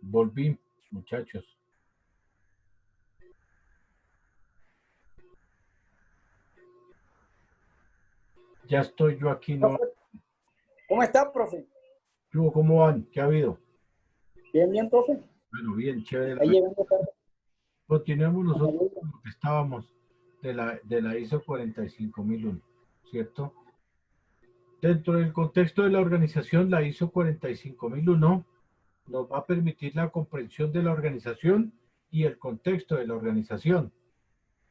Volví, muchachos. Ya estoy yo aquí, ¿no? ¿Cómo está, profe? ¿Cómo van? ¿Qué ha habido? Bien, bien, profe. Bueno, bien, chévere. Ahí llegando tarde. Continuemos nosotros con lo que estábamos de la ISO 45001, ¿cierto? Dentro del contexto de la organización, la ISO 45001 nos va a permitir la comprensión de la organización y el contexto de la organización.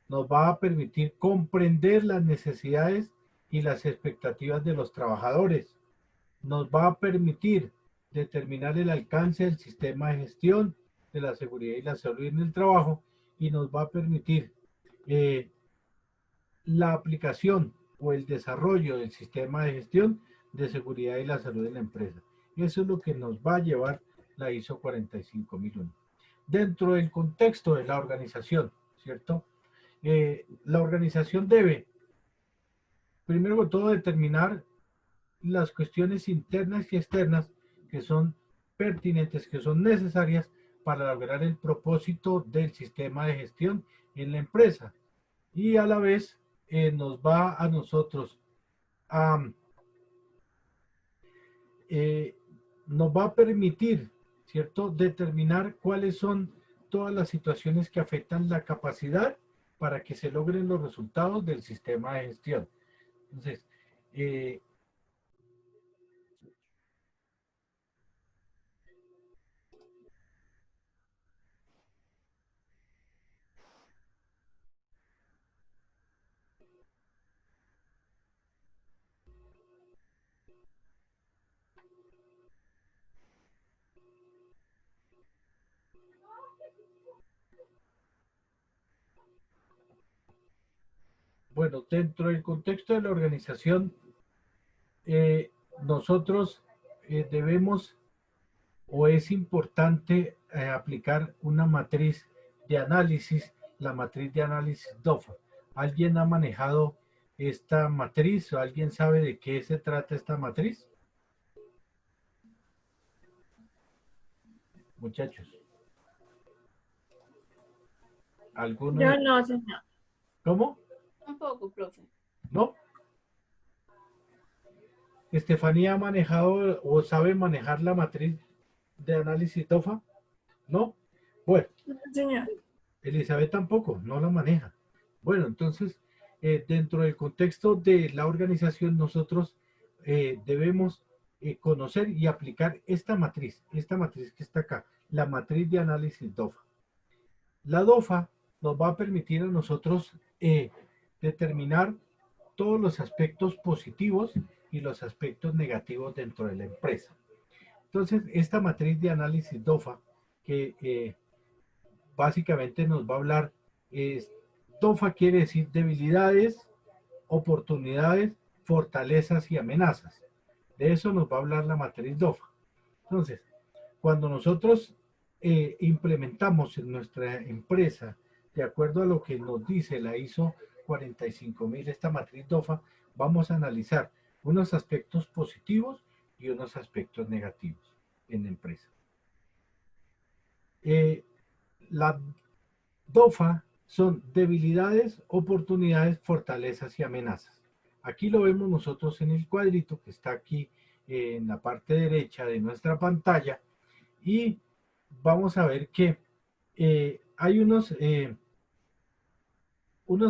Nos va a permitir comprender las necesidades y las expectativas de los trabajadores. Nos va a permitir determinar el alcance del sistema de gestión de la seguridad y la salud en el trabajo y nos va a permitir eh, la aplicación o el desarrollo del sistema de gestión de seguridad y la salud en la empresa. Eso es lo que nos va a llevar la ISO 45001. Dentro del contexto de la organización, ¿cierto? La organización debe, primero que todo, determinar las cuestiones internas y externas que son pertinentes, que son necesarias para lograr el propósito del sistema de gestión en la empresa. Y a la vez nos va a nosotros a, nos va a permitir, ¿cierto?, determinar cuáles son todas las situaciones que afectan la capacidad para que se logren los resultados del sistema de gestión. Entonces, bueno, dentro del contexto de la organización, nosotros debemos o es importante aplicar una matriz de análisis, la matriz de análisis DOFA. ¿Alguien ha manejado esta matriz o alguien sabe de qué se trata esta matriz? Muchachos. ¿Alguno? Yo no, señor. ¿Cómo? Tampoco, profe. ¿No? ¿Estefanía ha manejado o sabe manejar la matriz de análisis DOFA? ¿No? Bueno. No, señor. Elizabeth tampoco, no la maneja. Bueno, entonces, dentro del contexto de la organización, nosotros debemos conocer y aplicar esta matriz que está acá, la matriz de análisis DOFA. La DOFA nos va a permitir a nosotros determinar todos los aspectos positivos y los aspectos negativos dentro de la empresa. Entonces, esta matriz de análisis DOFA, que básicamente nos va a hablar, DOFA quiere decir debilidades, oportunidades, fortalezas y amenazas. De eso nos va a hablar la matriz DOFA. Entonces, cuando nosotros implementamos en nuestra empresa, de acuerdo a lo que nos dice la ISO 45000, esta matriz DOFA, vamos a analizar unos aspectos positivos y unos aspectos negativos en la empresa. La DOFA son debilidades, oportunidades, fortalezas y amenazas. Aquí lo vemos nosotros en el cuadrito que está aquí en la parte derecha de nuestra pantalla y vamos a ver que hay unos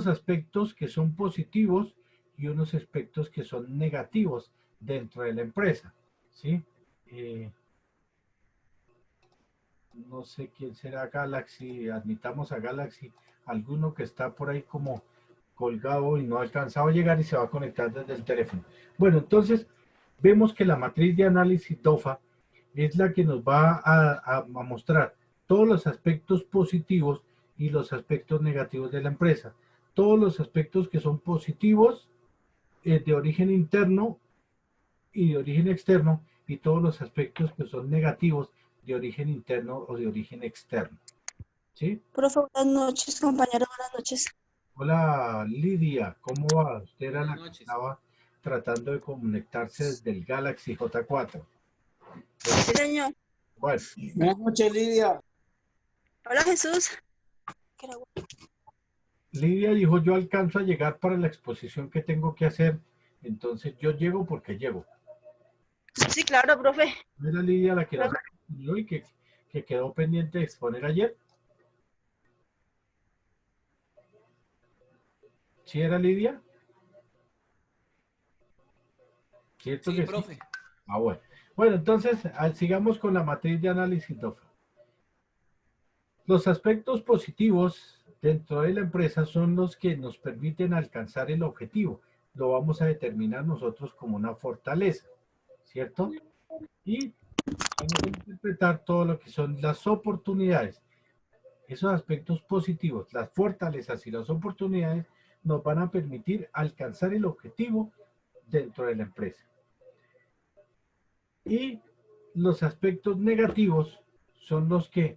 aspectos que son positivos y unos aspectos que son negativos dentro de la empresa, ¿sí? No sé quién será Galaxy, admitamos a Galaxy, alguno que está por ahí como colgado y no ha alcanzado a llegar y se va a conectar desde el teléfono. Bueno, entonces vemos que la matriz de análisis DOFA es la que nos va a mostrar todos los aspectos positivos y los aspectos negativos de la empresa. Todos los aspectos que son positivos de origen interno y de origen externo y todos los aspectos que son negativos de origen interno o de origen externo. ¿Sí? Profe, buenas noches, compañero, buenas noches. Hola Lidia, ¿cómo va? Usted era la que estaba tratando de conectarse desde el Galaxy J4. Sí, señor. Bueno, Buenas noches, Lidia. Hola, Jesús. Lidia dijo, yo alcanzo a llegar para la exposición que tengo que hacer, entonces yo llego porque llego. Sí, claro, profe. ¿No era Lidia la que nos exponió y que quedó pendiente de exponer ayer? ¿Sí era Lidia? ¿Cierto Sí, que profe. sí? Ah, bueno. Bueno, entonces sigamos con la matriz de análisis DOFA. Los aspectos positivos dentro de la empresa son los que nos permiten alcanzar el objetivo. Lo vamos a determinar nosotros como una fortaleza, ¿cierto? Y vamos a interpretar todo lo que son las oportunidades. Esos aspectos positivos, las fortalezas y las oportunidades nos van a permitir alcanzar el objetivo dentro de la empresa. Y los aspectos negativos son los que,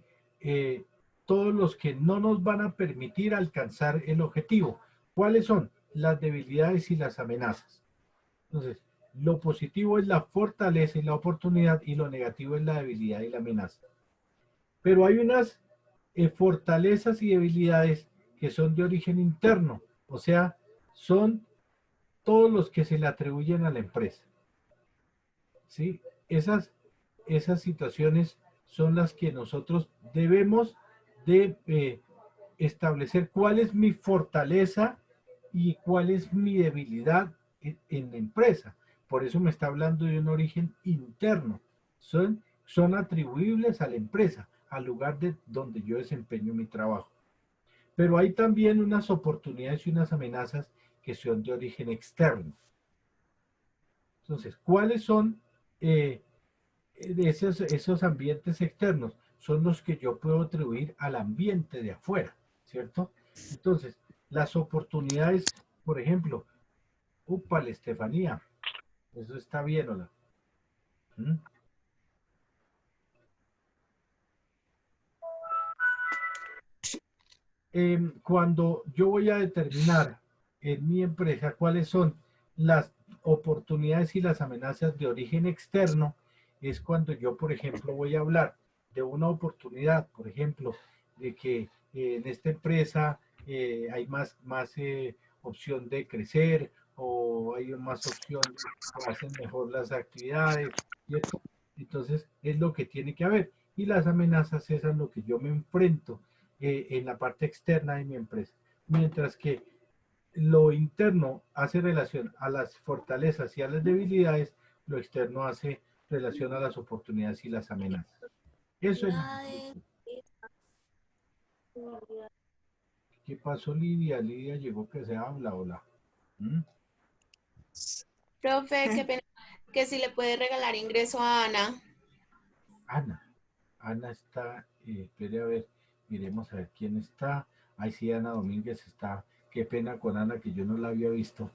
todos los que no nos van a permitir alcanzar el objetivo. ¿Cuáles son? Las debilidades y las amenazas. Entonces, lo positivo es la fortaleza y la oportunidad y lo negativo es la debilidad y la amenaza. Pero hay unas fortalezas y debilidades que son de origen interno, o sea, son todos los que se le atribuyen a la empresa. ¿Sí? Esas situaciones son las que nosotros debemos de establecer cuál es mi fortaleza y cuál es mi debilidad en la empresa. Por eso me está hablando de un origen interno. Son atribuibles a la empresa, al lugar de donde yo desempeño mi trabajo. Pero hay también unas oportunidades y unas amenazas que son de origen externo. Entonces, ¿cuáles son esos ambientes externos? Son los que yo puedo atribuir al ambiente de afuera, ¿cierto? Entonces, las oportunidades, por ejemplo, úpale, Estefanía, eso está bien, ¿o no? ¿Mm? Cuando yo voy a determinar en mi empresa cuáles son las oportunidades y las amenazas de origen externo, es cuando yo, por ejemplo, voy a hablar de una oportunidad, por ejemplo, de que en esta empresa hay más opción de crecer o hay más opción de que hacen mejor las actividades, ¿cierto? Entonces, es lo que tiene que haber. Y las amenazas es a lo que yo me enfrento en la parte externa de mi empresa. Mientras que lo interno hace relación a las fortalezas y a las debilidades, lo externo hace relación a las oportunidades y las amenazas. Eso es. ¿Qué pasó, Lidia? Lidia llegó que se habla, hola. ¿Mm? Profe, qué pena que si le puede regalar ingreso a Ana. Ana está, espere a ver, miremos a ver quién está. Ahí sí, Ana Domínguez está. Qué pena con Ana que yo no la había visto,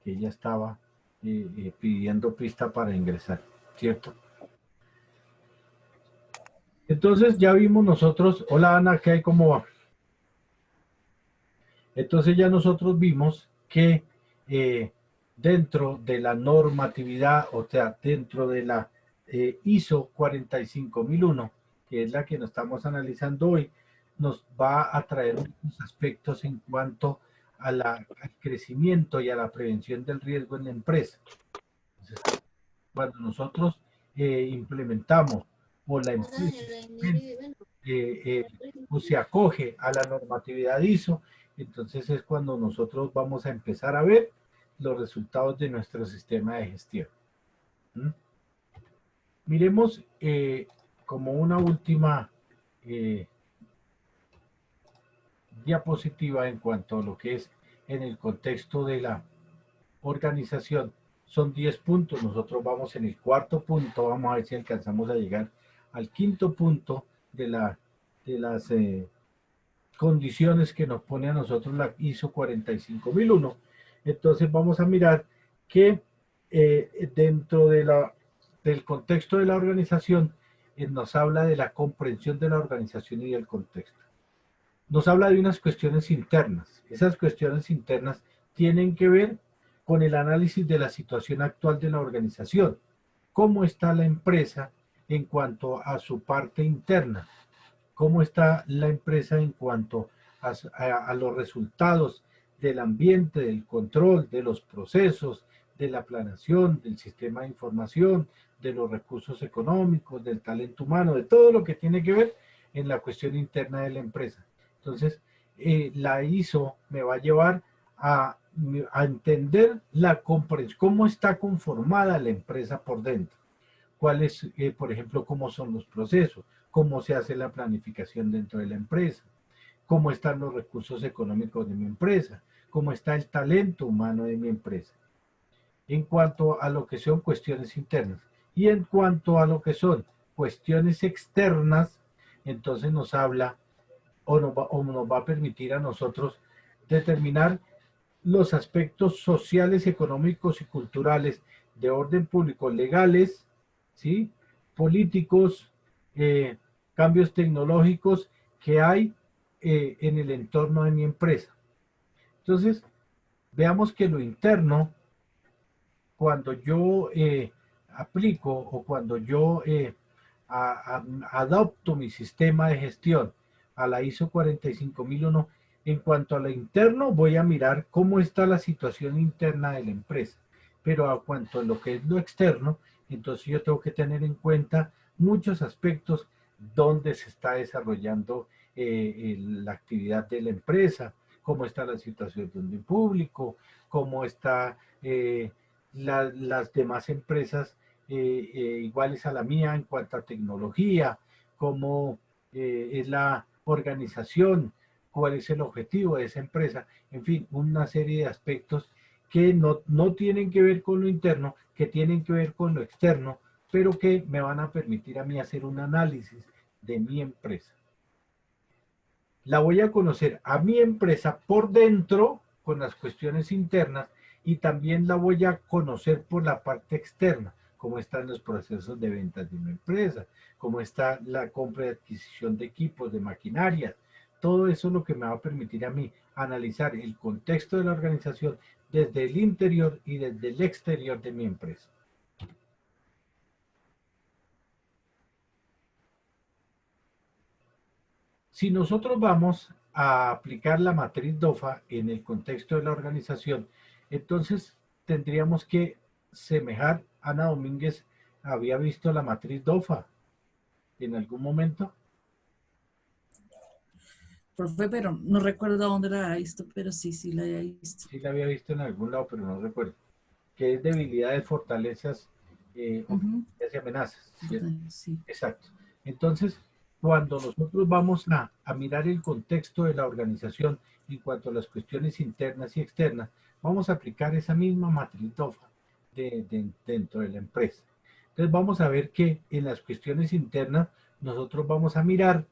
que ella estaba pidiendo pista para ingresar, ¿cierto? Entonces ya vimos nosotros, hola Ana, ¿qué hay? ¿Cómo va? Entonces ya nosotros vimos que dentro de la normatividad, o sea, dentro de la ISO 45001, que es la que nos estamos analizando hoy, nos va a traer unos aspectos en cuanto al crecimiento y a la prevención del riesgo en la empresa. Entonces, cuando nosotros implementamos o la empresa o se acoge a la normatividad ISO, entonces es cuando nosotros vamos a empezar a ver los resultados de nuestro sistema de gestión. ¿Mm? Miremos como una última diapositiva en cuanto a lo que es en el contexto de la organización. Son 10 puntos, nosotros vamos en el cuarto punto, vamos a ver si alcanzamos a llegar al quinto punto de las condiciones que nos pone a nosotros la ISO 45001. Entonces vamos a mirar que dentro del contexto de la organización nos habla de la comprensión de la organización y del contexto. Nos habla de unas cuestiones internas. Esas cuestiones internas tienen que ver con el análisis de la situación actual de la organización. ¿Cómo está la empresa en cuanto a su parte interna. ¿Cómo está la empresa en cuanto a los resultados del ambiente, del control, de los procesos, de la planeación, del sistema de información, de los recursos económicos, del talento humano, de todo lo que tiene que ver en la cuestión interna de la empresa? Entonces, la ISO me va a llevar a entender la comprensión, cómo está conformada la empresa por dentro. Cuáles, por ejemplo, cómo son los procesos, cómo se hace la planificación dentro de la empresa, cómo están los recursos económicos de mi empresa, cómo está el talento humano de mi empresa. En cuanto a lo que son cuestiones internas y en cuanto a lo que son cuestiones externas, entonces nos habla o nos va a permitir a nosotros determinar los aspectos sociales, económicos y culturales de orden público, legales, ¿sí? Políticos, cambios tecnológicos que hay en el entorno de mi empresa. Entonces, veamos que lo interno, cuando yo aplico o cuando yo adopto mi sistema de gestión a la ISO 45001, en cuanto a lo interno, voy a mirar cómo está la situación interna de la empresa. Pero a cuanto a lo que es lo externo, entonces yo tengo que tener en cuenta muchos aspectos donde se está desarrollando la actividad de la empresa, cómo está la situación de un público, cómo está las demás empresas iguales a la mía en cuanto a tecnología, cómo es la organización, cuál es el objetivo de esa empresa, en fin, una serie de aspectos que no tienen que ver con lo interno, que tienen que ver con lo externo, pero que me van a permitir a mí hacer un análisis de mi empresa. La voy a conocer a mi empresa por dentro, con las cuestiones internas, y también la voy a conocer por la parte externa, cómo están los procesos de ventas de mi empresa, cómo está la compra y adquisición de equipos, de maquinaria. Todo eso es lo que me va a permitir a mí analizar el contexto de la organización desde el interior y desde el exterior de mi empresa. Si nosotros vamos a aplicar la matriz DOFA en el contexto de la organización, entonces tendríamos que semejar. Ana Domínguez había visto la matriz DOFA en algún momento. Profe, pero no recuerdo dónde la había visto, pero sí la había visto. Sí la había visto en algún lado, pero no recuerdo. Que es debilidades, fortalezas, oportunidades y amenazas, ¿cierto? Sí. Exacto. Entonces, cuando nosotros vamos a mirar el contexto de la organización en cuanto a las cuestiones internas y externas, vamos a aplicar esa misma matriz DOFA dentro de la empresa. Entonces vamos a ver que en las cuestiones internas nosotros vamos a mirar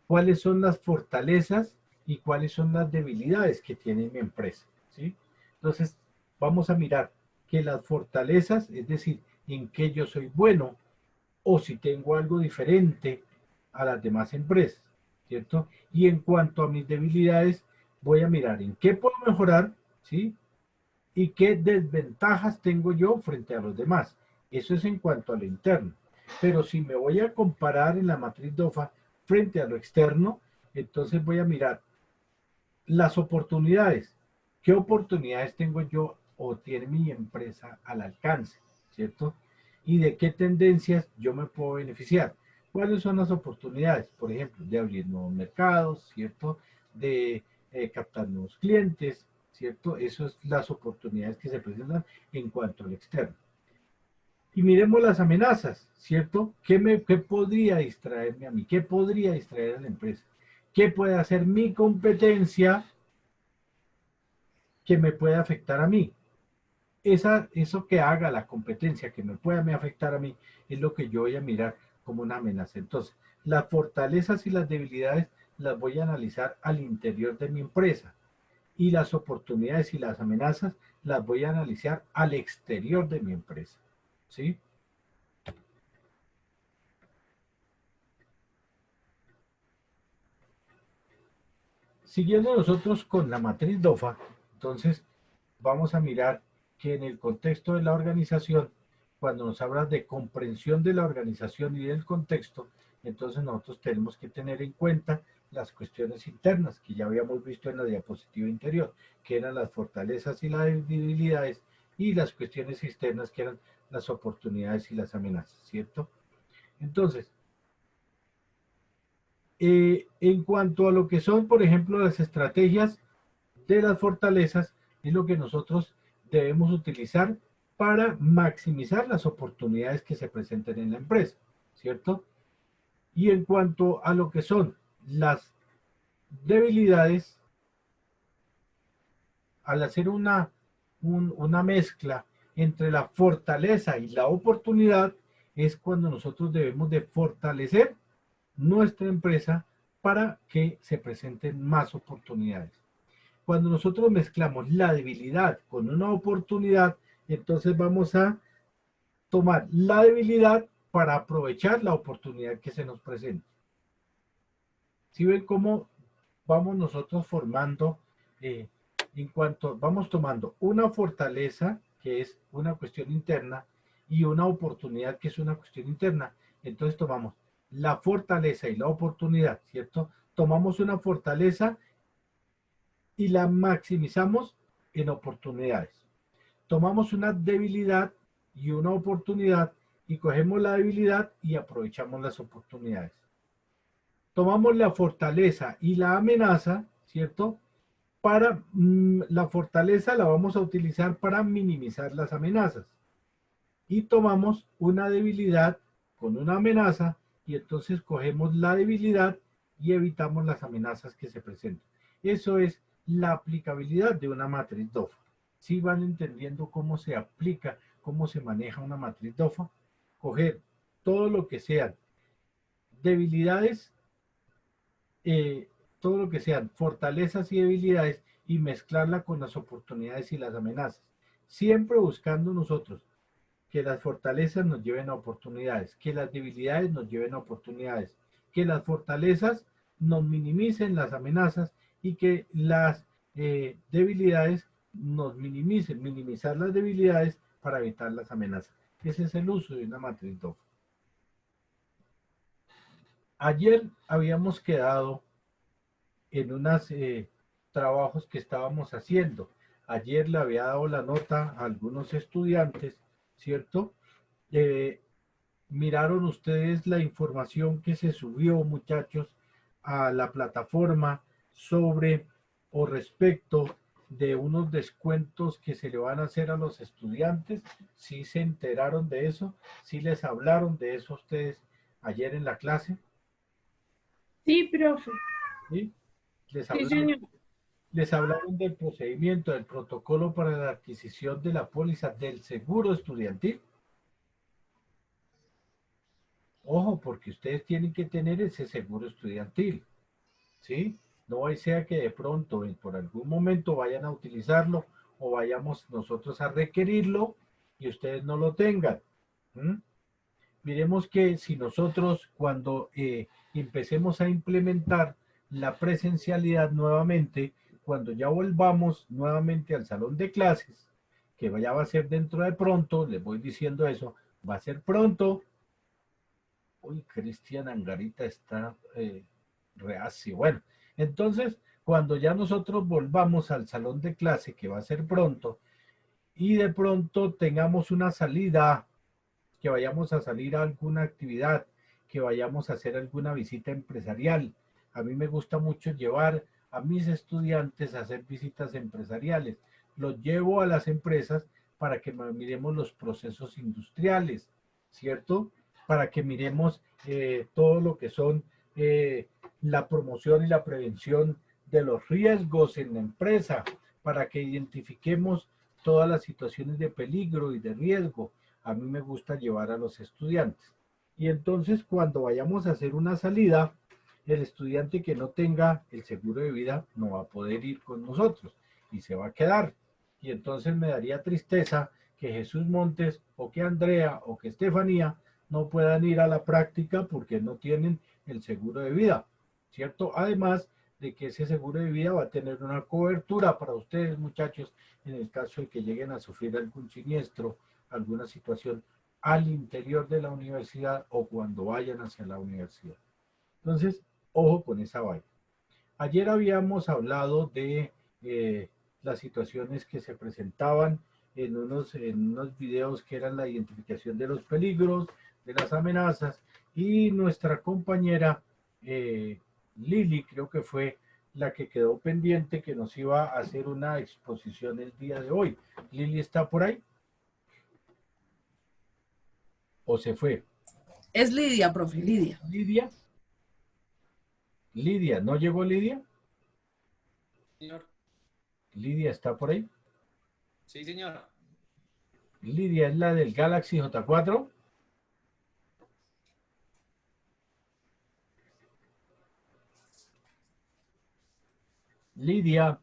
cuáles son las fortalezas y cuáles son las debilidades que tiene mi empresa, ¿sí? Entonces vamos a mirar que las fortalezas, es decir, en qué yo soy bueno, o si tengo algo diferente a las demás empresas, ¿cierto? Y en cuanto a mis debilidades, voy a mirar en qué puedo mejorar, ¿sí? Y qué desventajas tengo yo frente a los demás. Eso es en cuanto a lo interno. Pero si me voy a comparar en la matriz DOFA frente a lo externo, entonces voy a mirar las oportunidades. ¿Qué oportunidades tengo yo o tiene mi empresa al alcance, ¿cierto? Y de qué tendencias yo me puedo beneficiar. ¿Cuáles son las oportunidades? Por ejemplo, de abrir nuevos mercados, ¿cierto? De captar nuevos clientes, ¿cierto? Esas son las oportunidades que se presentan en cuanto al externo. Y miremos las amenazas, ¿cierto? ¿Qué podría distraerme a mí? ¿Qué podría distraer a la empresa? ¿Qué puede hacer mi competencia que me puede afectar a mí? Eso que haga la competencia que me pueda afectar a mí es lo que yo voy a mirar como una amenaza. Entonces, las fortalezas y las debilidades las voy a analizar al interior de mi empresa y las oportunidades y las amenazas las voy a analizar al exterior de mi empresa, ¿sí? Siguiendo nosotros con la matriz DOFA, entonces vamos a mirar que en el contexto de la organización, cuando nos habla de comprensión de la organización y del contexto, entonces nosotros tenemos que tener en cuenta las cuestiones internas que ya habíamos visto en la diapositiva anterior, que eran las fortalezas y las debilidades, y las cuestiones externas que eran las oportunidades y las amenazas, ¿cierto? Entonces, en cuanto a lo que son, por ejemplo, las estrategias de las fortalezas, es lo que nosotros debemos utilizar para maximizar las oportunidades que se presenten en la empresa, ¿cierto? Y en cuanto a lo que son las debilidades, al hacer una mezcla entre la fortaleza y la oportunidad, es cuando nosotros debemos de fortalecer nuestra empresa para que se presenten más oportunidades. Cuando nosotros mezclamos la debilidad con una oportunidad, entonces vamos a tomar la debilidad para aprovechar la oportunidad que se nos presenta. ¿Sí ven cómo vamos nosotros formando, en cuanto vamos tomando una fortaleza, que es una cuestión interna, y una oportunidad, que es una cuestión interna? Entonces tomamos la fortaleza y la oportunidad, ¿cierto? Tomamos una fortaleza y la maximizamos en oportunidades. Tomamos una debilidad y una oportunidad y cogemos la debilidad y aprovechamos las oportunidades. Tomamos la fortaleza y la amenaza, ¿cierto? Para la fortaleza la vamos a utilizar para minimizar las amenazas. Y tomamos una debilidad con una amenaza y entonces cogemos la debilidad y evitamos las amenazas que se presentan. Eso es la aplicabilidad de una matriz DOFA. ¿Sí van entendiendo cómo se aplica, cómo se maneja una matriz DOFA? Coger todo lo que sean debilidades, todo lo que sean fortalezas y debilidades, y mezclarla con las oportunidades y las amenazas. Siempre buscando nosotros que las fortalezas nos lleven a oportunidades, que las debilidades nos lleven a oportunidades, que las fortalezas nos minimicen las amenazas y que las debilidades nos minimicen, minimizar las debilidades para evitar las amenazas. Ese es el uso de una matriz DOFA. Ayer habíamos quedado en unos trabajos que estábamos haciendo. Ayer le había dado la nota a algunos estudiantes, ¿cierto? Miraron ustedes la información que se subió, muchachos, a la plataforma sobre o respecto de unos descuentos que se le van a hacer a los estudiantes. ¿Sí se enteraron de eso? ¿Sí les hablaron de eso ustedes ayer en la clase? Sí, profe. ¿Sí? Sí, señor. Les hablaron del procedimiento, del protocolo para la adquisición de la póliza del seguro estudiantil. Ojo, porque ustedes tienen que tener ese seguro estudiantil, ¿sí? No sea que de pronto, por algún momento, vayan a utilizarlo o vayamos nosotros a requerirlo y ustedes no lo tengan. Miremos que si nosotros, cuando empecemos a implementar la presencialidad nuevamente, cuando ya volvamos nuevamente al salón de clases, que ya va a ser dentro de pronto, les voy diciendo eso, va a ser pronto. Uy, Cristian Angarita está reacio. Bueno, entonces, cuando ya nosotros volvamos al salón de clase, que va a ser pronto, y de pronto tengamos una salida, que vayamos a salir a alguna actividad, que vayamos a hacer alguna visita empresarial. A mí me gusta mucho llevar a mis estudiantes a hacer visitas empresariales. Los llevo a las empresas para que miremos los procesos industriales, ¿cierto? Para que miremos todo lo que son la promoción y la prevención de los riesgos en la empresa, para que identifiquemos todas las situaciones de peligro y de riesgo. A mí me gusta llevar a los estudiantes. Y entonces cuando vayamos a hacer una salida, el estudiante que no tenga el seguro de vida no va a poder ir con nosotros y se va a quedar. Y entonces me daría tristeza que Jesús Montes o que Andrea o que Estefanía no puedan ir a la práctica porque no tienen el seguro de vida, ¿cierto? Además de que ese seguro de vida va a tener una cobertura para ustedes, muchachos, en el caso de que lleguen a sufrir algún siniestro, alguna situación al interior de la universidad o cuando vayan hacia la universidad. Entonces, ojo con esa vaina. Ayer habíamos hablado de las situaciones que se presentaban en unos videos que eran la identificación de los peligros, de las amenazas, y nuestra compañera Lili, creo que fue la que quedó pendiente, que nos iba a hacer una exposición el día de hoy. ¿Lili está por ahí? ¿O se fue? Es Lidia, profe, Lidia. ¿Lidia? ¿Lidia? ¿No llegó Lidia? Señor. ¿Lidia está por ahí? Sí, señor. Lidia es la del Galaxy J4. Lidia.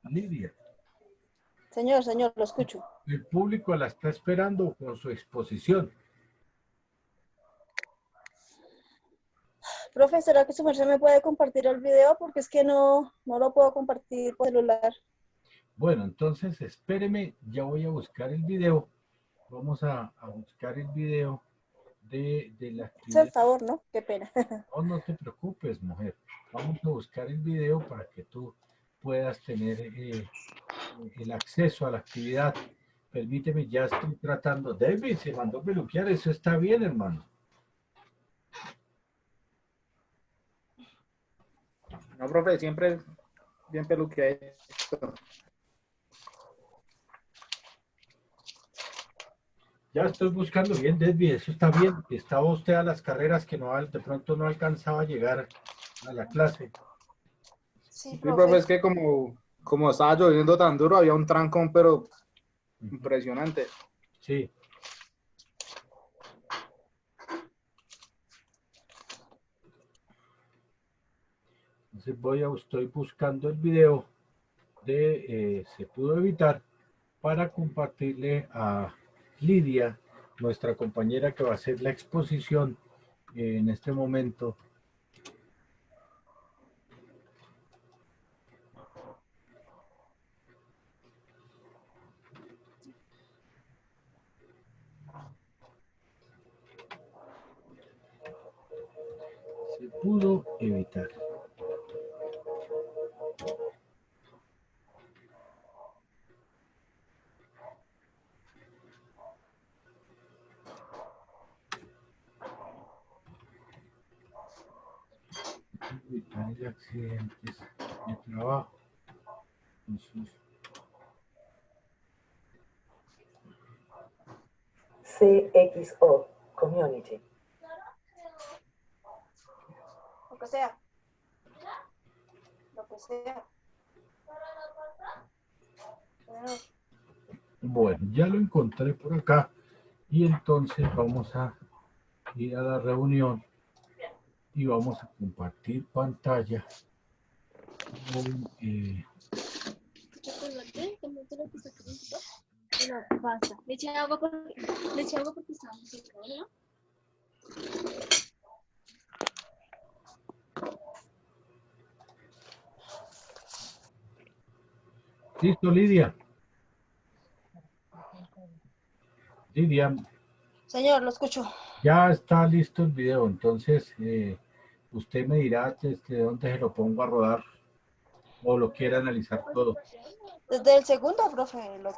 Lidia. Señor, lo escucho. El público la está esperando con su exposición. Profe, ¿será que su merced me puede compartir el video? Porque es que no lo puedo compartir por celular. Bueno, entonces espéreme, ya voy a buscar el video. Vamos a buscar el video de la actividad. Por favor, ¿no? Qué pena. No, no te preocupes, mujer. Vamos a buscar el video para que tú puedas tener el acceso a la actividad. Permíteme, ya estoy tratando. David, se mandó peluquear, eso está bien, hermano. No, profe, siempre bien peluqueado. Ya estoy buscando bien, David, eso está bien. Estaba usted a las carreras que no, de pronto no alcanzaba a llegar a la clase. Sí, Sí, profe. profe, es que como estaba lloviendo tan duro, había un trancón, pero impresionante. Sí. Entonces estoy buscando el video de Se pudo evitar para compartirle a Lidia, nuestra compañera que va a hacer la exposición en este momento. Se pudo evitar. Evitar accidentes de trabajo. Entonces, CXO, Community. Lo que sea. Lo que sea. bueno, ya lo encontré por acá y entonces vamos a ir a la reunión y vamos a compartir pantalla con, Chocolate, tomate lo que está caliente. Pero basta. Le eché agua porque estaba muy seco, ¿no? ¿Listo, Lidia? Lidia, Señor, lo escucho. ya está listo el video, entonces usted me dirá desde dónde se lo pongo a rodar o lo quiere analizar todo. Desde el segundo, profe, el de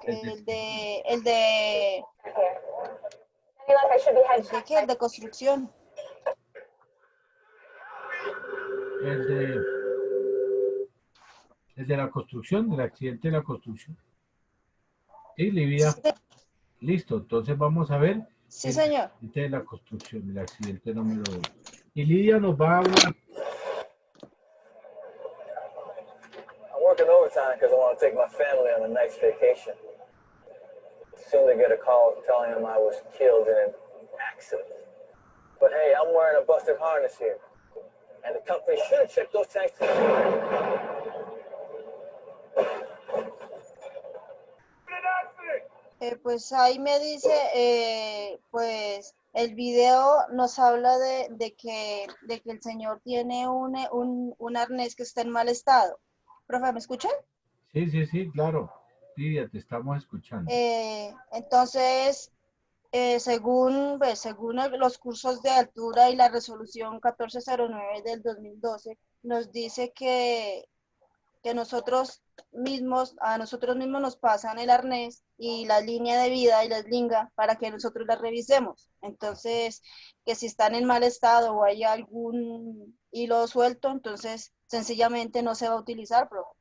qué, el de construcción. El de la construcción, del accidente de la construcción. Sí, Lidia. Listo, entonces vamos a ver. Sí, señor. El accidente de la construcción, el accidente número 2. Y Lidia nos va a hablar. I'm working overtime because I want to take my family on a nice vacation. Soon they get a call telling them I was killed in an accident. But hey, I'm wearing a busted harness here. And the company should have checked those tanks to Pues ahí me dice, pues el video nos habla de que el señor tiene un arnés que está en mal estado. Profe, ¿me escuchan? Sí, claro. Lidia, te estamos escuchando. Entonces, según los cursos de altura y la resolución 1409 del 2012, nos dice que a nosotros mismos nos pasan el arnés y la línea de vida y la eslinga para que nosotros las revisemos. Entonces, que si están en mal estado o hay algún hilo suelto, entonces sencillamente no se va a utilizar, profe.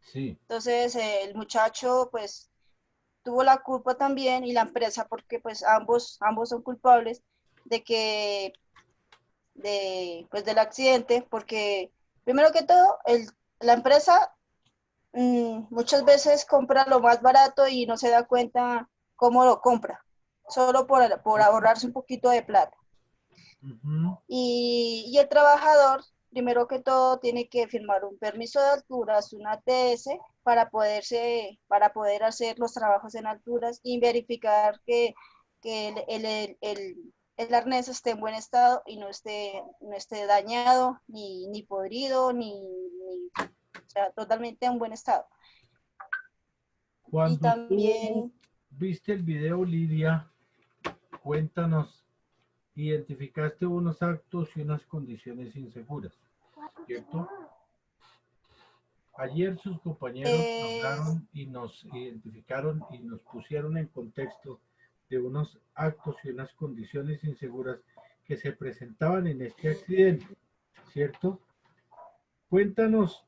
Sí. Entonces, el muchacho, pues, tuvo la culpa también, y la empresa, porque pues ambos son culpables del accidente, porque primero que todo, la empresa muchas veces compra lo más barato y no se da cuenta cómo lo compra, solo por ahorrarse un poquito de plata. Y el trabajador, primero que todo, tiene que firmar un permiso de alturas, una ATS, para poder hacer los trabajos en alturas y verificar que el arnés esté en buen estado y no esté dañado, ni podrido, o sea, totalmente en buen estado. Cuando Y también, tú viste el video, Lidia, cuéntanos, identificaste unos actos y unas condiciones inseguras, ¿cierto? Ayer sus compañeros hablaron y nos identificaron y nos pusieron en contexto de unos actos y unas condiciones inseguras que se presentaban en este accidente, ¿cierto? Cuéntanos,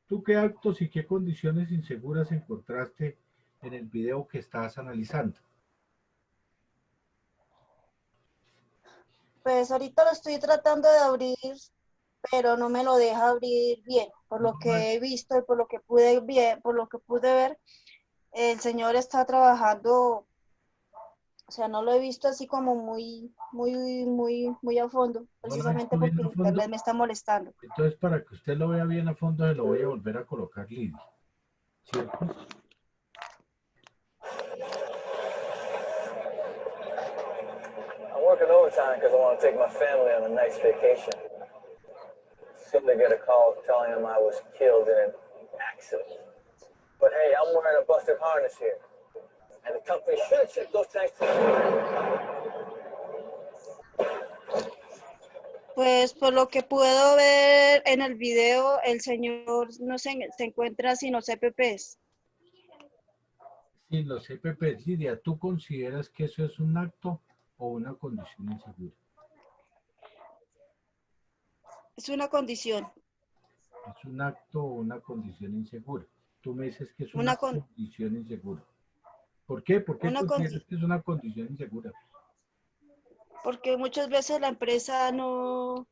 ¿tú qué actos y qué condiciones inseguras encontraste en el video que estabas analizando? pues ahorita lo estoy tratando de abrir, pero no me lo deja abrir bien. Por lo que he visto y por lo que pude ver, el señor está trabajando, o sea, no lo he visto así como muy a fondo, precisamente porque el internet me está molestando. Entonces, para que usted lo vea bien a fondo, se lo voy a volver a colocar, Lidia, ¿cierto? I'm working overtime because I want to take my family on a nice vacation. Soon they get a call telling them I was killed in an accident. But hey, I'm wearing a busted harness here. And the company should have checked those tanks too. Pues por lo que puedo ver en el video, el señor no se encuentra sin los EPPs. Sin los EPPs, Lidia, ¿tú consideras que eso es un acto o una condición insegura? Es una condición. ¿Es un acto o una condición insegura? Tú me dices que es una condición insegura. ¿Por qué? ¿Por qué consideras que es una condición insegura? Porque muchas veces la empresa no,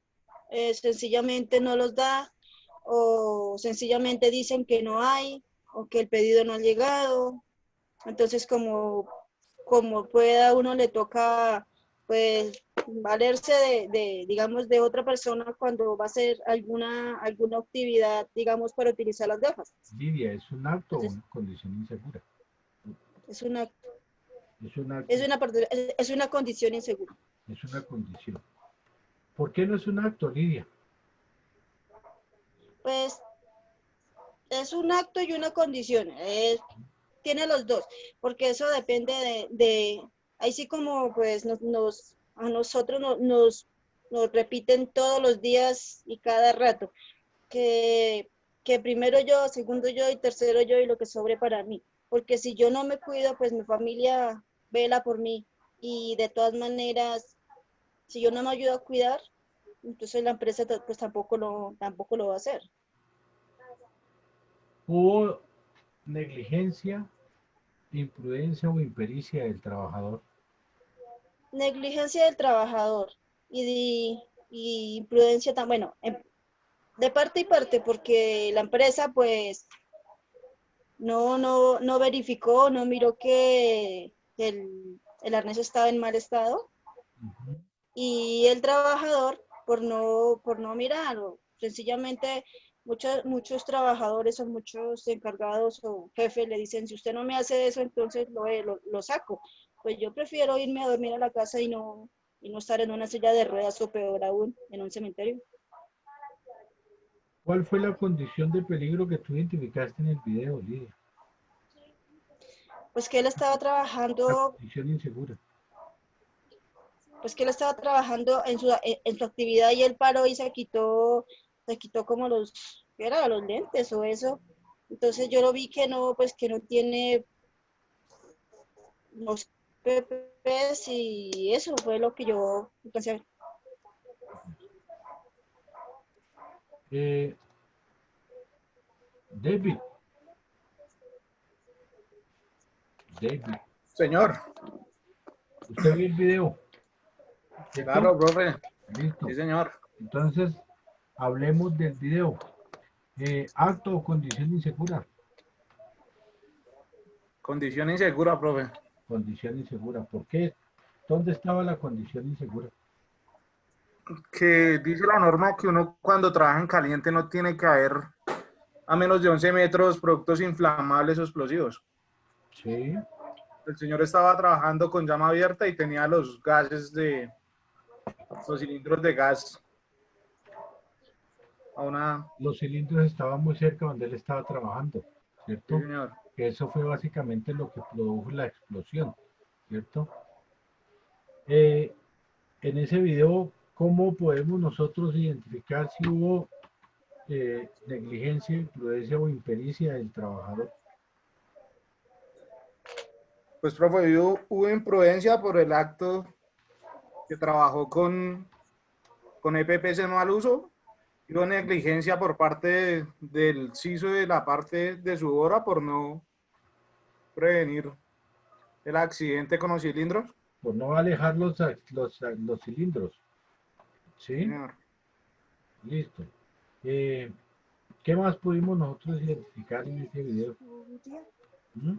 sencillamente no los da, o sencillamente dicen que no hay, o que el pedido no ha llegado. Entonces, como pueda, uno le toca, pues, valerse digamos, de otra persona cuando va a hacer alguna actividad, digamos, para utilizar las gafas. Lidia, ¿es un acto o una condición insegura? Es un acto. Es un acto. Es una condición insegura. Es una condición. ¿Por qué no es un acto, Lidia? Pues, es un acto y una condición. Tiene los dos, porque eso depende ahí sí como pues a nosotros nos repiten todos los días y cada rato, que primero yo, segundo yo y tercero yo y lo que sobre para mí, porque si yo no me cuido, pues mi familia vela por mí, y de todas maneras, si yo no me ayudo a cuidar, entonces la empresa pues tampoco lo va a hacer. ¿Hubo negligencia, imprudencia o impericia del trabajador? Negligencia del trabajador y imprudencia también, bueno, de parte y parte, porque la empresa pues no verificó, no miró que el arnés estaba en mal estado, y el trabajador por no mirarlo, sencillamente muchos trabajadores o muchos encargados o jefes le dicen, si usted no me hace eso, entonces lo saco. Pues yo prefiero irme a dormir a la casa y no estar en una silla de ruedas, o peor aún, en un cementerio. ¿Cuál fue la condición de peligro que tú identificaste en el video, Lidia? pues que él estaba trabajando, Condición insegura. pues que él estaba trabajando en su actividad y él paró y se quitó como ¿qué era? Los lentes o eso. Entonces yo lo vi que no, pues que no tiene los PPs y eso fue lo que yo alcancé a ver. David. Señor. ¿Usted vio el video? ¿Cierto? Claro, profe. Listo. Sí, señor. Entonces, hablemos del video. Acto o condición insegura. Condición insegura, profe. Condición insegura. ¿Por qué? ¿Dónde estaba la condición insegura? Que dice la norma que uno cuando trabaja en caliente no tiene que haber a menos de 11 metros productos inflamables o explosivos. Sí. El señor estaba trabajando con llama abierta y tenía los gases los cilindros de gas Los cilindros estaban muy cerca donde él estaba trabajando, ¿cierto? Sí, señor. Que eso fue básicamente lo que produjo la explosión, ¿cierto? En ese video, ¿cómo podemos nosotros identificar si hubo negligencia, imprudencia o impericia del trabajador? Pues, profe, hubo imprudencia por el acto que trabajó con EPPs en mal uso. Hubo negligencia por parte del CISO de la parte de su hora por no prevenir el accidente con los cilindros. Por no alejar los cilindros. ¿Sí? Señor. Listo. ¿Qué más pudimos nosotros identificar en este video? ¿Mm?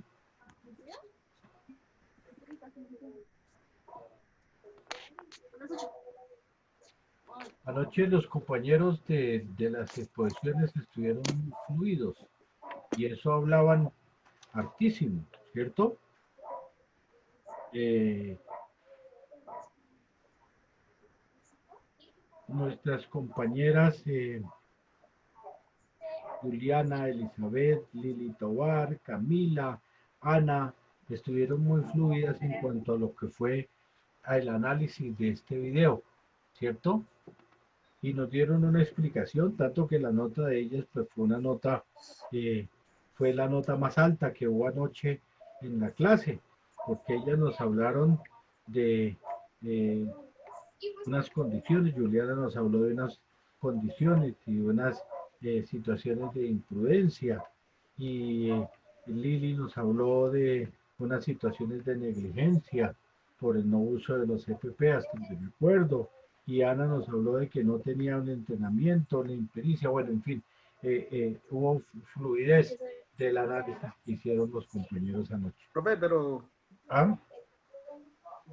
Anoche los compañeros de las exposiciones estuvieron fluidos y eso hablaban hartísimo, ¿cierto? Nuestras compañeras Juliana, Elizabeth, Lili Tobar, Camila, Ana, estuvieron muy fluidas en cuanto a lo que fue el análisis de este video, ¿cierto? Y nos dieron una explicación, tanto que la nota de ellas pues fue una nota, fue la nota más alta que hubo anoche en la clase, porque ellas nos hablaron de unas condiciones, Juliana nos habló de unas condiciones y unas situaciones de imprudencia, y Lili nos habló de unas situaciones de negligencia por el no uso de los EPP, hasta donde me acuerdo, y Ana nos habló de que no tenía un entrenamiento, una impericia, bueno, en fin, hubo fluidez del análisis que hicieron los compañeros anoche. Profe, pero... ¿Ah?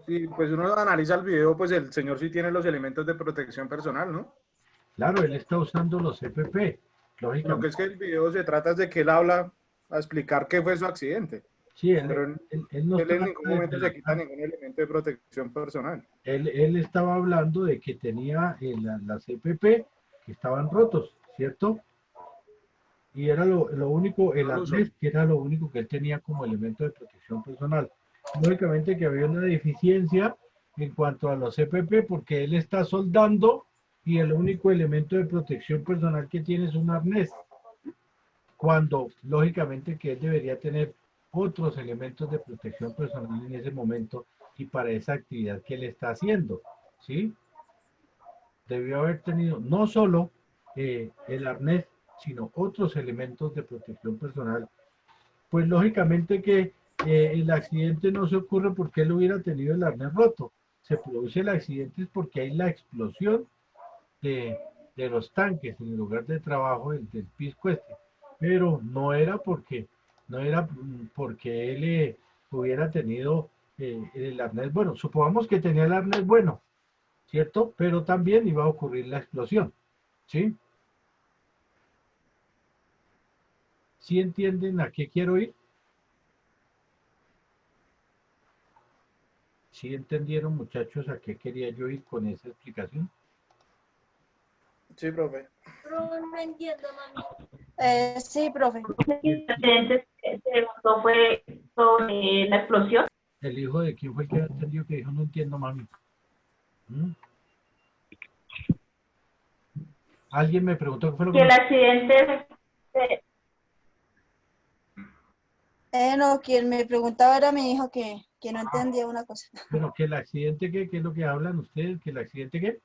Sí, pues uno analiza el video, pues el señor sí tiene los elementos de protección personal, ¿no? Claro, él está usando los EPP, lógicamente. Lo que es que el video se trata es de que él habla a explicar qué fue su accidente. Sí, pero él no él en ningún momento se quita ningún elemento de protección personal. Él estaba hablando de que tenía las EPP que estaban rotos, ¿cierto? Y era lo único, el arnés, que era lo único que él tenía como elemento de protección personal. Lógicamente que había una deficiencia en cuanto a los EPP porque él está soldando y el único elemento de protección personal que tiene es un arnés. Cuando, lógicamente, que él debería tener otros elementos de protección personal en ese momento y para esa actividad que él está haciendo, ¿sí? Debió haber tenido no solo el arnés, sino otros elementos de protección personal. Pues lógicamente que el accidente no se ocurre porque él hubiera tenido el arnés roto. Se produce el accidente porque hay la explosión de los tanques en el lugar de trabajo del pisco este. Pero no era porque él hubiera tenido el arnés bueno. Supongamos que tenía el arnés bueno, ¿cierto? Pero también iba a ocurrir la explosión, ¿sí? ¿Sí entienden a qué quiero ir? ¿Sí entendieron, muchachos, a qué quería yo ir con esa explicación? Sí, profe. No entiendo, mami. Sí, profe. El accidente se montó fue sobre la explosión. ¿El hijo de quién fue el que entendió que dijo no entiendo, mami? Alguien me preguntó qué fue lo Que el accidente... No, quien me preguntaba era mi hijo que no entendía una cosa. Pero que el accidente, ¿qué es lo que hablan ustedes? ¿Que el accidente qué?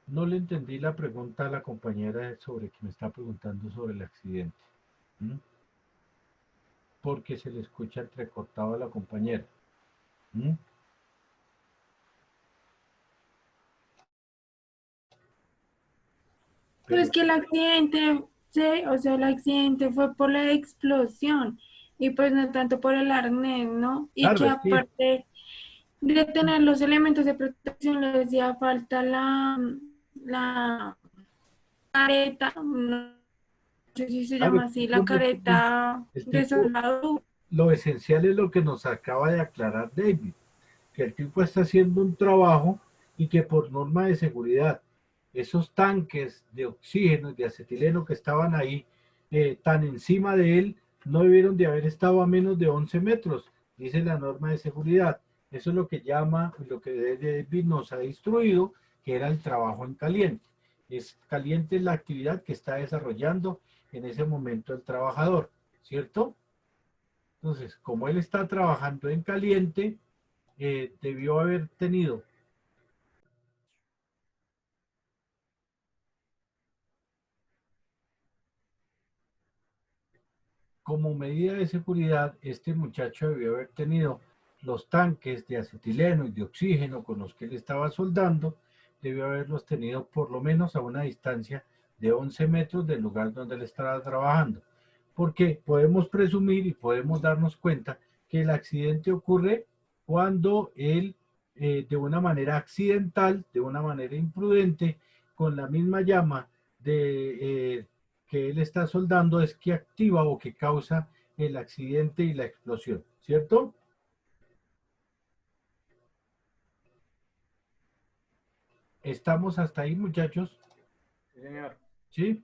No le entendí la pregunta a la compañera sobre que me está preguntando sobre el accidente. Porque se le escucha entrecortado a la compañera. Pues que el accidente, o sea, el accidente fue por la explosión y pues no tanto por el arnés, ¿no? Y Claro, que es que aparte de tener los elementos de protección le hacía falta la careta, no sé si se claro, llama así, la careta el de tipo, soldado. lo esencial es lo que nos acaba de aclarar David, que el tipo está haciendo un trabajo y que por norma de seguridad, esos tanques de oxígeno y de acetileno que estaban ahí, tan encima de él, no debieron de haber estado a menos de 11 metros, dice la norma de seguridad. Eso es lo que llama, lo que David nos ha instruido, que era el trabajo en caliente. Es caliente la actividad que está desarrollando en ese momento el trabajador, ¿cierto? Entonces, como él está trabajando en caliente, debió haber tenido como medida de seguridad, este muchacho debió haber tenido los tanques de acetileno y de oxígeno con los que él estaba soldando, debió haberlos tenido por lo menos a una distancia de 11 metros del lugar donde él estaba trabajando. Porque podemos presumir y podemos darnos cuenta que el accidente ocurre cuando él, de una manera accidental, de una manera imprudente, con la misma llama de que él está soldando, es que activa o que causa el accidente y la explosión, ¿cierto? ¿Estamos hasta ahí, muchachos? Sí, señor. ¿Sí?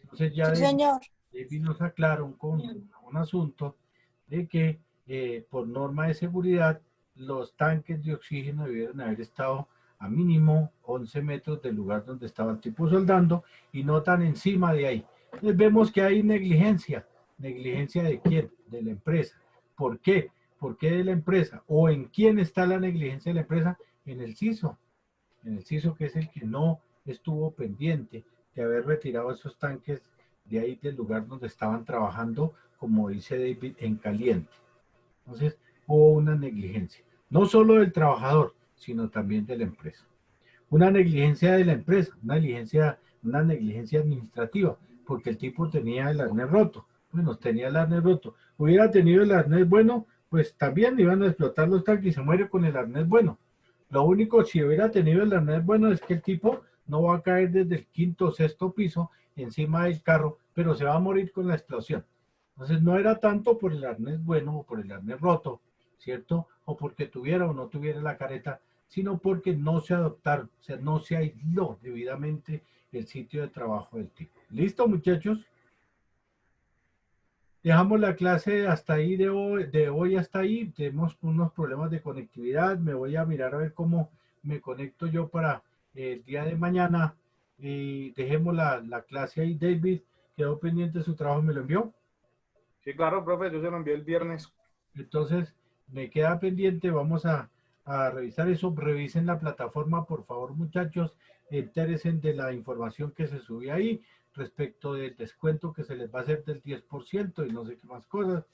Entonces ya Sí, señor. David nos aclara un asunto de que por norma de seguridad los tanques de oxígeno debieron haber estado a mínimo 11 metros del lugar donde estaba el tipo soldando y no tan encima de ahí. Entonces vemos que hay negligencia. ¿Negligencia de quién? De la empresa. ¿Por qué? ¿Por qué de la empresa? ¿O en quién está la negligencia de la empresa? En el CISO. En el CISO, que es el que no estuvo pendiente de haber retirado esos tanques de ahí del lugar donde estaban trabajando, como dice David, en caliente. Entonces, hubo una negligencia, no solo del trabajador, sino también de la empresa. Una negligencia de la empresa, una negligencia administrativa, porque el tipo tenía el arnés roto. Bueno, tenía el arnés roto. Hubiera tenido el arnés bueno, pues también iban a explotar los tanques y se muere con el arnés bueno. Lo único, si hubiera tenido el arnés bueno, es que el tipo no va a caer desde el quinto o sexto piso encima del carro, pero se va a morir con la explosión. Entonces no era tanto por el arnés bueno o por el arnés roto, ¿cierto? O porque tuviera o no tuviera la careta, sino porque no se adoptaron, o sea, no se aisló debidamente el sitio de trabajo del tipo. ¿Listo, muchachos? Dejamos la clase hasta ahí de hoy hasta ahí. Tenemos unos problemas de conectividad. Me voy a mirar a ver cómo me conecto yo para el día de mañana. Y dejemos la clase ahí. David, quedó pendiente de su trabajo, ¿me lo envió? Sí, claro, profe, yo se lo envié el viernes. Entonces, me queda pendiente. Vamos a revisar eso. Revisen la plataforma, por favor, muchachos. Entéresen de la información que se sube ahí respecto del descuento que se les va a hacer del 10% y no sé qué más cosas.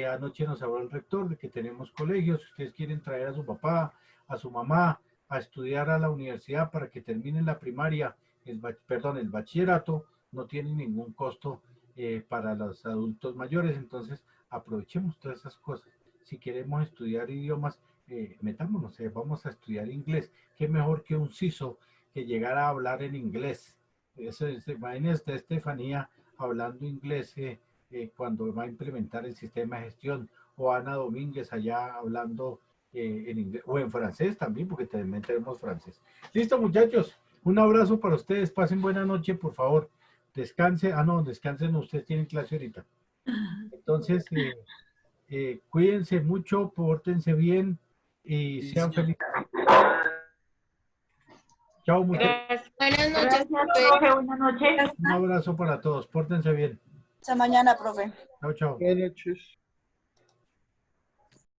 Anoche nos habló el rector de que tenemos colegios. Si ustedes quieren traer a su papá, a su mamá, a estudiar a la universidad para que terminen la primaria, el bachillerato, no tiene ningún costo para los adultos mayores. Entonces, aprovechemos todas esas cosas. Si queremos estudiar idiomas, metámonos, vamos a estudiar inglés. ¿Qué mejor que un CISO que llegara a hablar en inglés? Eso es, imagínese Estefanía hablando inglés cuando va a implementar el sistema de gestión, o Ana Domínguez allá hablando en inglés, o en francés también, porque también tenemos francés. Listo, muchachos. Un abrazo para ustedes. Pasen buena noche, por favor. Descanse. Ah, no, descansen. Ustedes tienen clase ahorita. Entonces, cuídense mucho, pórtense bien y sean felices. Chao, muchachos. Buenas noches, profe. Buenas noches. Un abrazo para todos. Pórtense bien. Hasta mañana, profe. Chao, chao. Buenas noches.